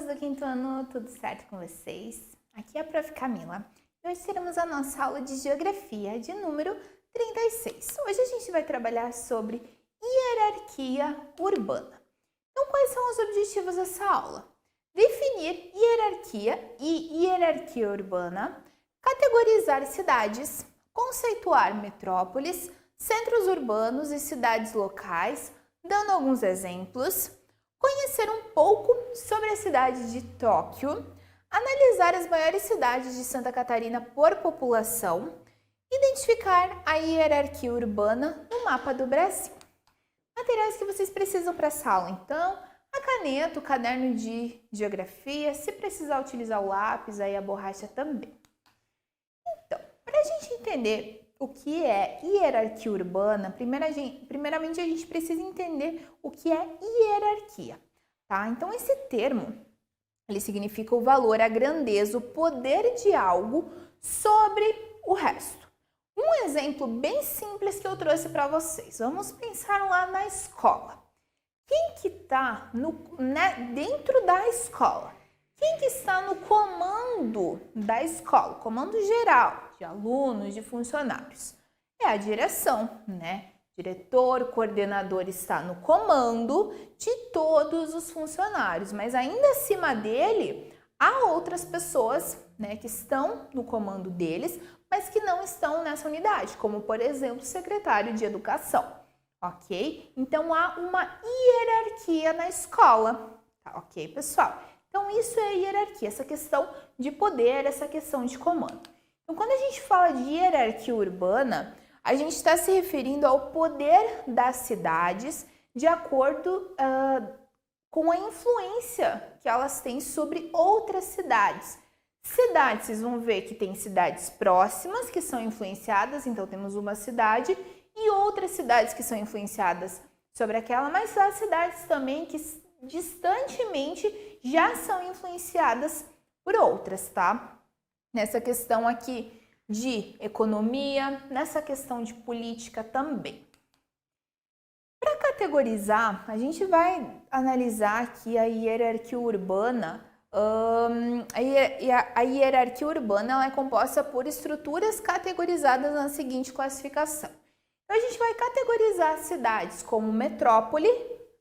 do quinto ano, tudo certo com vocês? Aqui é a Prof. Camila e hoje teremos a nossa aula de Geografia de número 36. Hoje a gente vai trabalhar sobre hierarquia urbana. Então, quais são os objetivos dessa aula? Definir hierarquia e hierarquia urbana, categorizar cidades, conceituar metrópoles, centros urbanos e cidades locais, dando alguns exemplos, conhecer um pouco sobre a cidade de Tóquio, analisar as maiores cidades de Santa Catarina por população, identificar a hierarquia urbana no mapa do Brasil. Materiais que vocês precisam para essa aula, então, a caneta, o caderno de geografia, se precisar utilizar o lápis, aí a borracha também. Então, para a gente entender o que é hierarquia urbana, primeiramente a gente precisa entender o que é hierarquia, tá? Então, esse termo, ele significa o valor, a grandeza, o poder de algo sobre o resto. Um exemplo bem simples que eu trouxe para vocês. Vamos pensar lá na escola. Quem que está dentro da escola? Quem que está no comando da escola? Comando geral, de alunos, de funcionários. É a direção, né? Diretor, coordenador está no comando de todos os funcionários, mas ainda acima dele há outras pessoas, né, que estão no comando deles, mas que não estão nessa unidade, como por exemplo o secretário de educação, ok? Então há uma hierarquia na escola, tá, ok, pessoal? Então isso é hierarquia, essa questão de poder, essa questão de comando. Então quando a gente fala de hierarquia urbana, a gente está se referindo ao poder das cidades de acordo com a influência que elas têm sobre outras cidades. Cidades, vocês vão ver que tem cidades próximas que são influenciadas, então temos uma cidade e outras cidades que são influenciadas sobre aquela, mas há cidades também que distantemente já são influenciadas por outras, tá? Nessa questão aqui de economia, nessa questão de política também. Para categorizar, a gente vai analisar aqui a hierarquia urbana. A hierarquia urbana ela é composta por estruturas categorizadas na seguinte classificação. Então, a gente vai categorizar cidades como metrópole,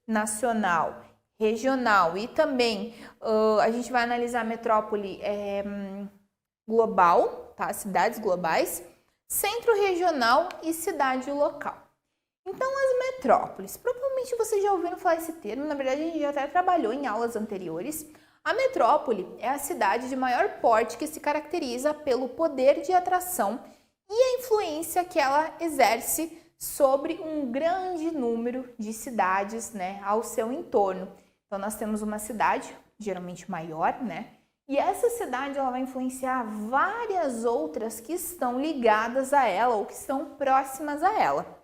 nacional, regional e também a gente vai analisar a metrópole global, tá? Cidades globais, centro regional e cidade local. Então, as metrópoles, provavelmente vocês já ouviram falar esse termo, na verdade a gente já até trabalhou em aulas anteriores. A metrópole é a cidade de maior porte que se caracteriza pelo poder de atração e a influência que ela exerce sobre um grande número de cidades, né, ao seu entorno. Então, nós temos uma cidade, geralmente maior, né? E essa cidade ela vai influenciar várias outras que estão ligadas a ela ou que estão próximas a ela.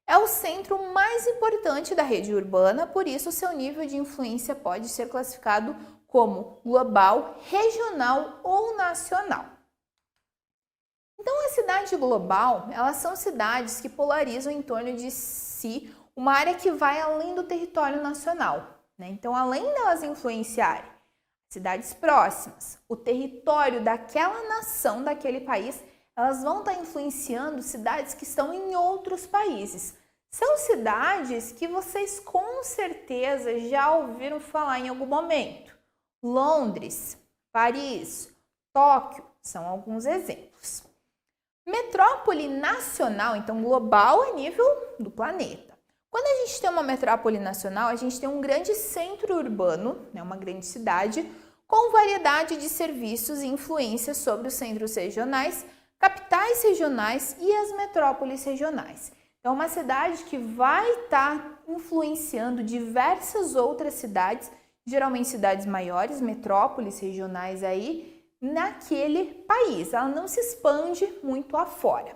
É o centro mais importante da rede urbana, por isso seu nível de influência pode ser classificado como global, regional ou nacional. Então, a cidade global, elas são cidades que polarizam em torno de si uma área que vai além do território nacional, né? Então, além delas influenciarem cidades próximas, o território daquela nação, daquele país, elas vão estar influenciando cidades que estão em outros países. São cidades que vocês com certeza já ouviram falar em algum momento. Londres, Paris, Tóquio, são alguns exemplos. Metrópole nacional, então global a nível do planeta. Quando a gente tem uma metrópole nacional, a gente tem um grande centro urbano, né, uma grande cidade, com variedade de serviços e influências sobre os centros regionais, capitais regionais e as metrópoles regionais. Então, uma cidade que vai estar influenciando diversas outras cidades, geralmente cidades maiores, metrópoles regionais aí, naquele país. Ela não se expande muito afora.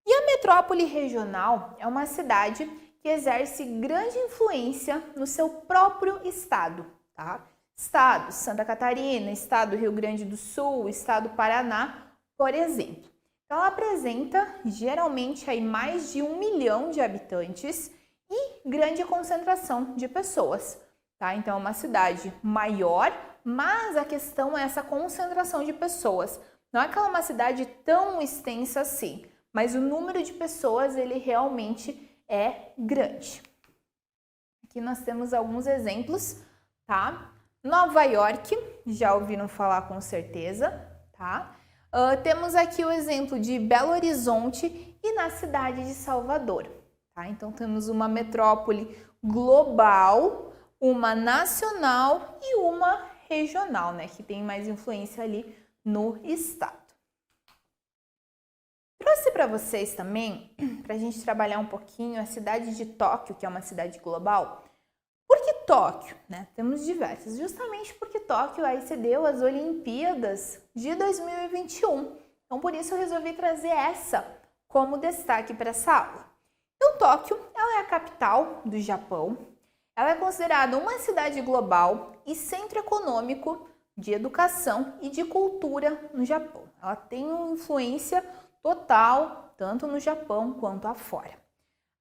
E a metrópole regional é uma cidade que exerce grande influência no seu próprio estado, tá? Estado Santa Catarina, estado Rio Grande do Sul, estado Paraná, por exemplo. Então, ela apresenta geralmente aí mais de 1 milhão de habitantes e grande concentração de pessoas, tá? Então, é uma cidade maior, mas a questão é essa concentração de pessoas. Não é que ela é uma cidade tão extensa assim, mas o número de pessoas ele realmente é grande. Aqui nós temos alguns exemplos, tá? Nova York, já ouviram falar com certeza, tá? Temos aqui o exemplo de Belo Horizonte e na cidade de Salvador, tá? Então temos uma metrópole global, uma nacional e uma regional, né? Que tem mais influência ali no estado. Trouxe para vocês também, para a gente trabalhar um pouquinho, a cidade de Tóquio, que é uma cidade global. Por que Tóquio? Né? Temos diversas, justamente porque Tóquio aí cedeu as Olimpíadas de 2021. Então, por isso eu resolvi trazer essa como destaque para essa aula. Então, Tóquio, ela é a capital do Japão. Ela é considerada uma cidade global e centro econômico de educação e de cultura no Japão. Ela tem uma influência total, tanto no Japão quanto afora.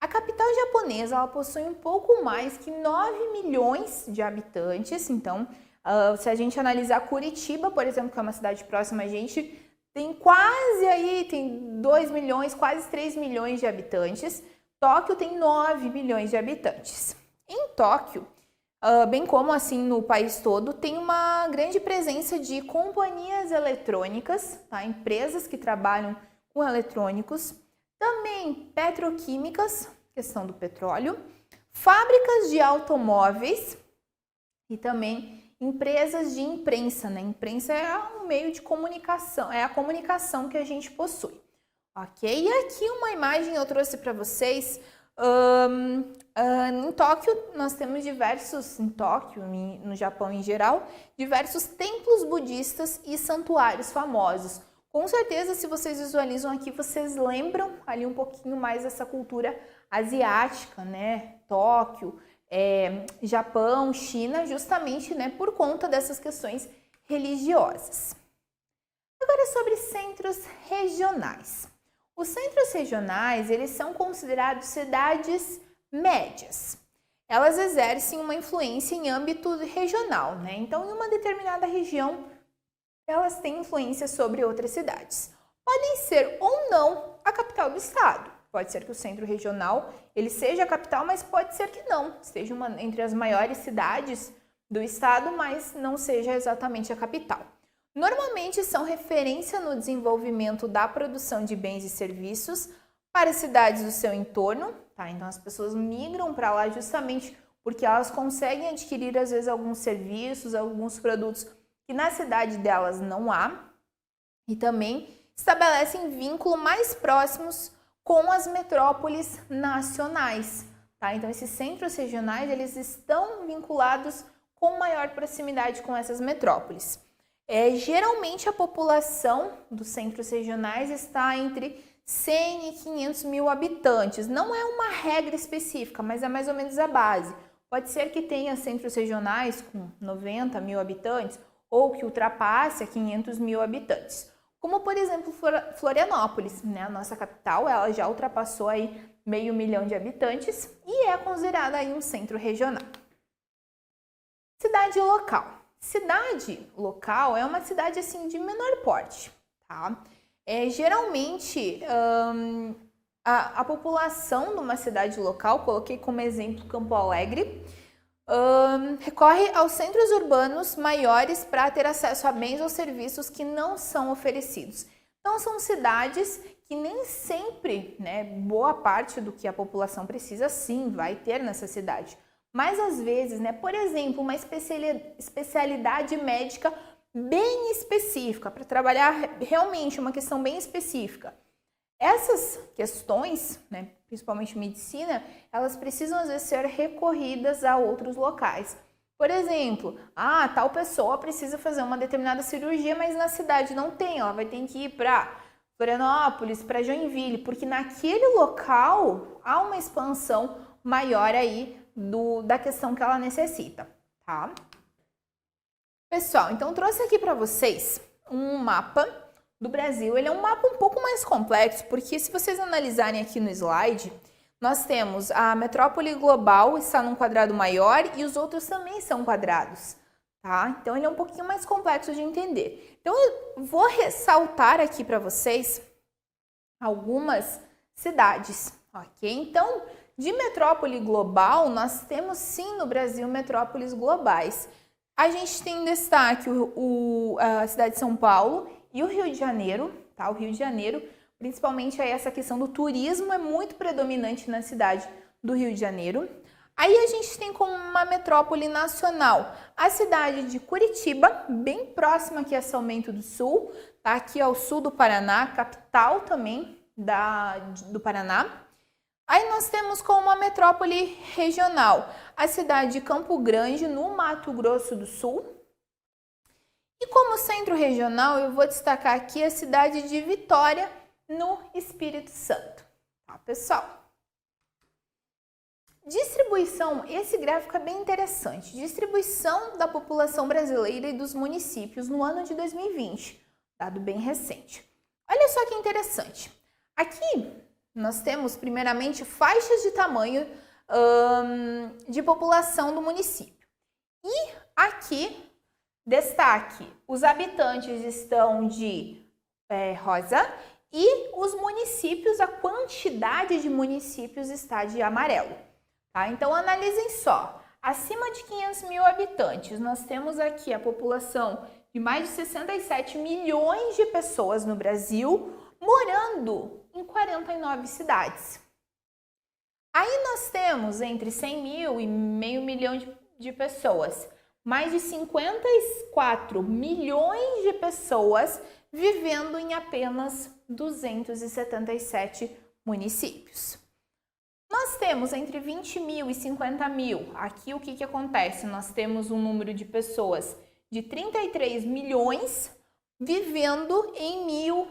A capital japonesa ela possui um pouco mais que 9 milhões de habitantes. Então, se a gente analisar Curitiba, por exemplo, que é uma cidade próxima a gente, tem tem 2 milhões, quase 3 milhões de habitantes. Tóquio tem 9 milhões de habitantes. Em Tóquio, bem como assim no país todo, tem uma grande presença de companhias eletrônicas, tá? Empresas que trabalham com eletrônicos, também petroquímicas, questão do petróleo, fábricas de automóveis e também empresas de imprensa, né? Imprensa é um meio de comunicação, é a comunicação que a gente possui, ok? E aqui uma imagem eu trouxe para vocês. Em Tóquio, nós temos no Japão em geral, diversos templos budistas e santuários famosos. Com certeza, se vocês visualizam aqui, vocês lembram ali um pouquinho mais dessa cultura asiática, né? Tóquio, Japão, China, justamente, né, por conta dessas questões religiosas. Agora sobre centros regionais. Os centros regionais, eles são considerados cidades médias. Elas exercem uma influência em âmbito regional, né? Então, em uma determinada região, elas têm influência sobre outras cidades. Podem ser ou não a capital do estado. Pode ser que o centro regional ele seja a capital, mas pode ser que não. Esteja entre as maiores cidades do estado, mas não seja exatamente a capital. Normalmente são referência no desenvolvimento da produção de bens e serviços para as cidades do seu entorno, tá? Então as pessoas migram para lá justamente porque elas conseguem adquirir às vezes alguns serviços, alguns produtos que na cidade delas não há, e também estabelecem vínculo mais próximos com as metrópoles nacionais, tá? Então esses centros regionais, eles estão vinculados com maior proximidade com essas metrópoles. Geralmente a população dos centros regionais está entre 100 e 500 mil habitantes. Não é uma regra específica, mas é mais ou menos a base. Pode ser que tenha centros regionais com 90 mil habitantes, ou que ultrapasse a 500 mil habitantes. Como, por exemplo, Florianópolis, né? A nossa capital, ela já ultrapassou aí 500 mil de habitantes e é considerada aí um centro regional. Cidade local. Cidade local é uma cidade assim de menor porte, tá? Geralmente, a população de uma cidade local, coloquei como exemplo Campo Alegre, recorre aos centros urbanos maiores para ter acesso a bens ou serviços que não são oferecidos. Então, são cidades que nem sempre, né, boa parte do que a população precisa, sim, vai ter nessa cidade. Mas, às vezes, né, por exemplo, uma especialidade médica bem específica, para trabalhar realmente uma questão bem específica. Essas questões, né, principalmente medicina, elas precisam às vezes ser recorridas a outros locais. Por exemplo, tal pessoa precisa fazer uma determinada cirurgia, mas na cidade não tem, ela vai ter que ir para Florianópolis, para Joinville, porque naquele local há uma expansão maior aí da questão que ela necessita, tá? Pessoal, então trouxe aqui para vocês um mapa do Brasil. Ele é um mapa um pouco mais complexo, porque se vocês analisarem aqui no slide, nós temos a metrópole global está num quadrado maior e os outros também são quadrados, tá? Então, ele é um pouquinho mais complexo de entender. Então, eu vou ressaltar aqui para vocês algumas cidades, ok? Então, de metrópole global, nós temos sim no Brasil metrópoles globais. A gente tem em destaque a cidade de São Paulo e o Rio de Janeiro, tá? O Rio de Janeiro, principalmente aí essa questão do turismo é muito predominante na cidade do Rio de Janeiro. Aí a gente tem como uma metrópole nacional a cidade de Curitiba, bem próxima aqui a São Bento do Sul, tá? Aqui ao sul do Paraná, capital também do Paraná. Aí nós temos como uma metrópole regional a cidade de Campo Grande, no Mato Grosso do Sul. E como centro regional, eu vou destacar aqui a cidade de Vitória, no Espírito Santo. Tá, pessoal? Distribuição, esse gráfico é bem interessante. Distribuição da população brasileira e dos municípios no ano de 2020, dado bem recente. Olha só que interessante. Aqui nós temos primeiramente faixas de tamanho de população do município. E aqui, destaque, os habitantes estão de rosa e os municípios, a quantidade de municípios está de amarelo. Tá? Então, analisem só. Acima de 500 mil habitantes, nós temos aqui a população de mais de 67 milhões de pessoas no Brasil, morando em 49 cidades. Aí nós temos entre 100 mil e meio milhão de pessoas, mais de 54 milhões de pessoas vivendo em apenas 277 municípios. Nós temos entre 20 mil e 50 mil. Aqui o que acontece? Nós temos um número de pessoas de 33 milhões vivendo em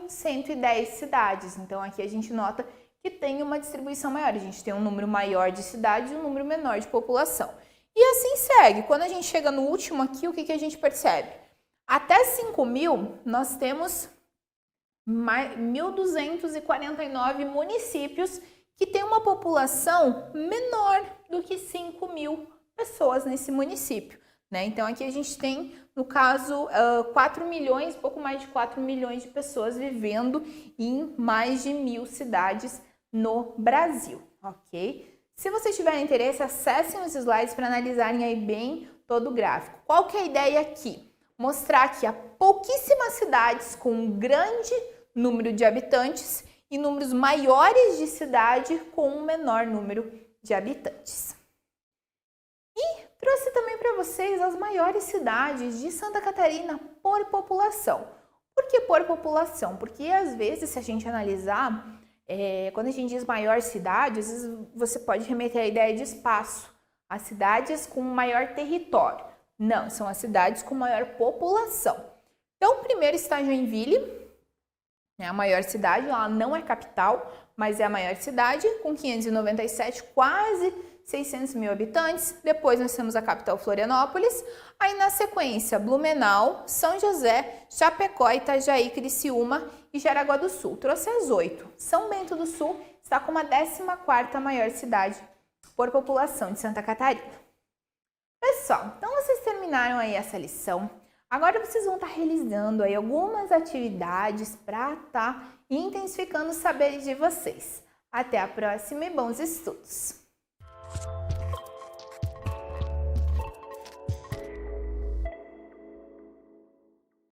1.110 cidades. Então, aqui a gente nota que tem uma distribuição maior. A gente tem um número maior de cidades e um número menor de população. E assim segue. Quando a gente chega no último aqui, o que a gente percebe? Até 5 mil, nós temos 1.249 municípios que tem uma população menor do que 5 mil pessoas nesse município, né? Então, aqui a gente tem, no caso, 4 milhões, pouco mais de 4 milhões de pessoas vivendo em mais de 1.000 cidades no Brasil, ok? Se vocês tiverem interesse, acessem os slides para analisarem aí bem todo o gráfico. Qual que é a ideia aqui? Mostrar que há pouquíssimas cidades com um grande número de habitantes e números maiores de cidade com um menor número de habitantes. E trouxe também para vocês as maiores cidades de Santa Catarina por população. Por que por população? Porque às vezes, se a gente analisar, quando a gente diz maior cidade, às vezes você pode remeter à ideia de espaço, as cidades com maior território. Não, são as cidades com maior população. Então, primeiro está Joinville, é a maior cidade, ela não é capital, mas é a maior cidade, com 597, quase 600 mil habitantes. Depois nós temos a capital Florianópolis, aí na sequência Blumenau, São José, Chapecó, Itajaí, Criciúma e Jaraguá do Sul. Trouxe as 8. São Bento do Sul está com a 14ª maior cidade por população de Santa Catarina. Pessoal, então vocês terminaram aí essa lição. Agora vocês vão estar realizando aí algumas atividades para estar intensificando os saberes de vocês. Até a próxima e bons estudos!